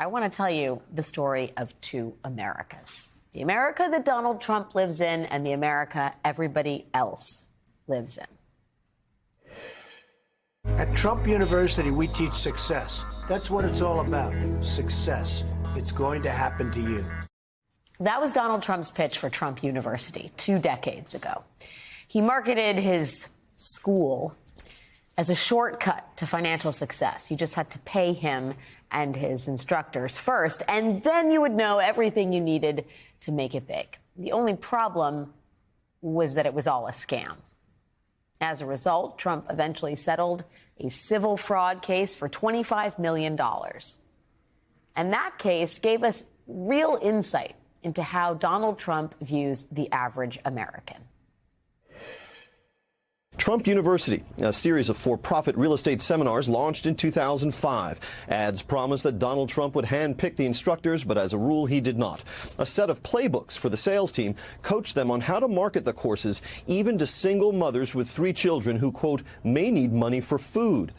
I want to tell you the story of two Americas. The America that Donald Trump lives in and the America everybody else lives in. At Trump University, we teach success. That's what it's all about, success. It's going to happen to you. That was Donald Trump's pitch for Trump University 2 decades ago. He marketed his school as a shortcut to financial success. You just had to pay him and his instructors first, and then you would know everything you needed to make it big. The only problem was that it was all a scam. As a result, Trump eventually settled a civil fraud case for $25 million. And that case gave us real insight into how Donald Trump views the average American. Trump University, a series of for-profit real estate seminars launched in 2005. Ads promised that Donald Trump would handpick the instructors, but as a rule, he did not. A set of playbooks for the sales team coached them on how to market the courses, even to single mothers with 3 children who, quote, may need money for food.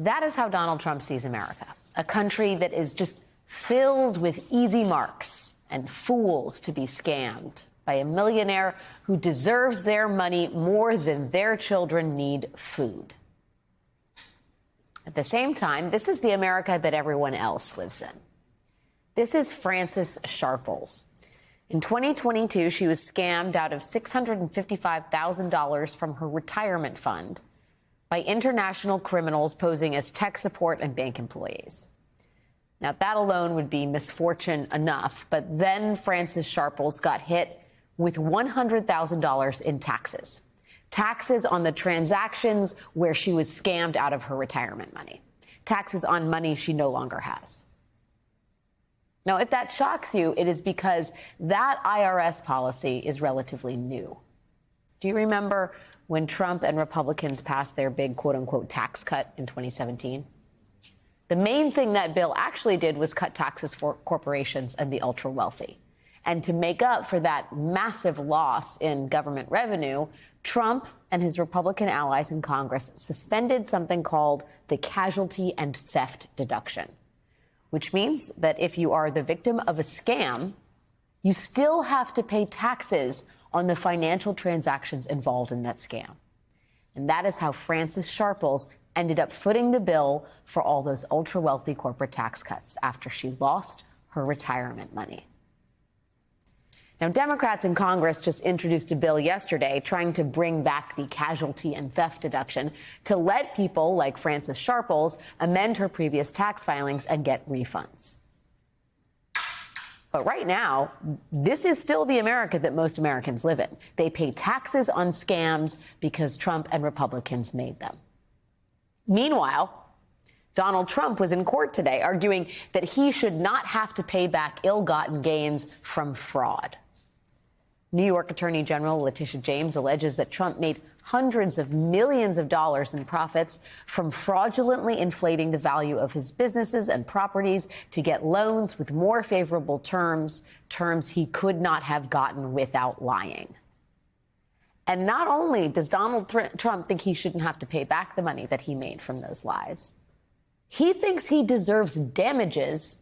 That is how Donald Trump sees America, a country that is just filled with easy marks and fools to be scammed by a millionaire who deserves their money more than their children need food. At the same time, this is the America that everyone else lives in. This is Frances Sharples. In 2022, she was scammed out of $655,000 from her retirement fund by international criminals posing as tech support and bank employees. Now, that alone would be misfortune enough, but then Frances Sharples got hit with $100,000 in taxes. Taxes on the transactions where she was scammed out of her retirement money. Taxes on money she no longer has. Now, if that shocks you, it is because that IRS policy is relatively new. Do you remember when Trump and Republicans passed their big quote-unquote tax cut in 2017? The main thing that bill actually did was cut taxes for corporations and the ultra-wealthy. And to make up for that massive loss in government revenue, Trump and his Republican allies in Congress suspended something called the casualty and theft deduction, which means that if you are the victim of a scam, you still have to pay taxes on the financial transactions involved in that scam. And that is how Frances Sharples ended up footing the bill for all those ultra-wealthy corporate tax cuts after she lost her retirement money. Now, Democrats in Congress just introduced a bill yesterday trying to bring back the casualty and theft deduction to let people like Frances Sharples amend her previous tax filings and get refunds. But right now, this is still the America that most Americans live in. They pay taxes on scams because Trump and Republicans made them. Meanwhile, Donald Trump was in court today arguing that he should not have to pay back ill-gotten gains from fraud. New York Attorney General Letitia James alleges that Trump made hundreds of millions of dollars in profits from fraudulently inflating the value of his businesses and properties to get loans with more favorable terms he could not have gotten without lying. And not only does Donald Trump think he shouldn't have to pay back the money that he made from those lies, he thinks he deserves damages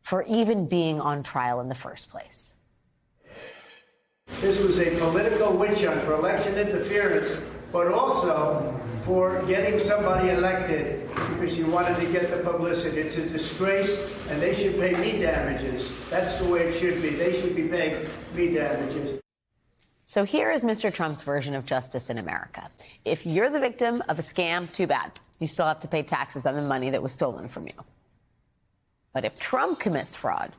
for even being on trial in the first place. This was a political witch hunt for election interference, but also for getting somebody elected because you wanted to get the publicity. It's a disgrace, and they should pay me damages. That's the way it should be. They should be paying me damages. So here is Mr. Trump's version of justice in America. If you're the victim of a scam, too bad. You still have to pay taxes on the money that was stolen from you. But if Trump commits fraud,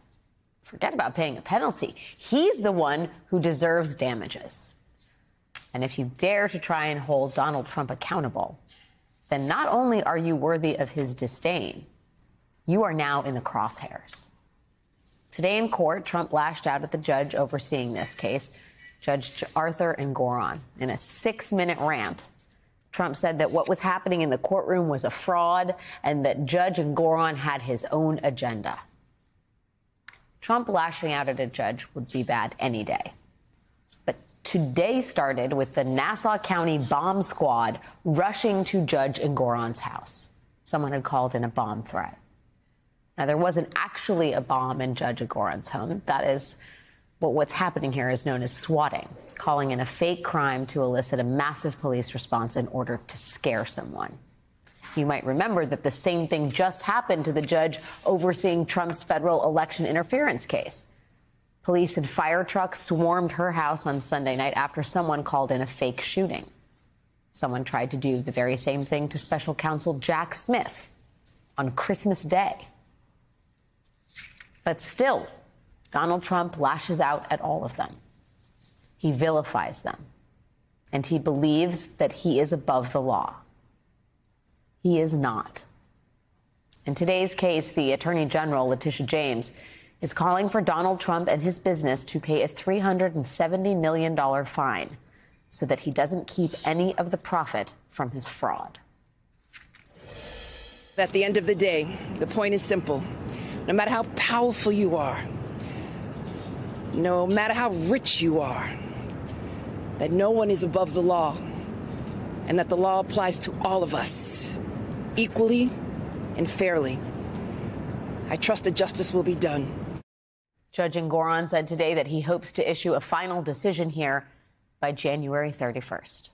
forget about paying a penalty. He's the one who deserves damages. And if you dare to try and hold Donald Trump accountable, then not only are you worthy of his disdain, you are now in the crosshairs. Today in court, Trump lashed out at the judge overseeing this case, Judge Arthur Engoron. In a 6-minute rant, Trump said that what was happening in the courtroom was a fraud and that Judge Engoron had his own agenda. Trump lashing out at a judge would be bad any day. But today started with the Nassau County bomb squad rushing to Judge Engoron's house. Someone had called in a bomb threat. Now, there wasn't actually a bomb in Judge Engoron's home. That is what's happening here is known as swatting, calling in a fake crime to elicit a massive police response in order to scare someone. You might remember that the same thing just happened to the judge overseeing Trump's federal election interference case. Police and fire trucks swarmed her house on Sunday night after someone called in a fake shooting. Someone tried to do the very same thing to special counsel Jack Smith on Christmas Day. But still, Donald Trump lashes out at all of them. He vilifies them, and he believes that he is above the law. He is not. In today's case, the Attorney General, Letitia James, is calling for Donald Trump and his business to pay a $370 million fine so that he doesn't keep any of the profit from his fraud. At the end of the day, the point is simple. No matter how powerful you are, no matter how rich you are, that no one is above the law, and that the law applies to all of us, equally and fairly. I trust that justice will be done. Judge Engoron said today that he hopes to issue a final decision here by January 31st.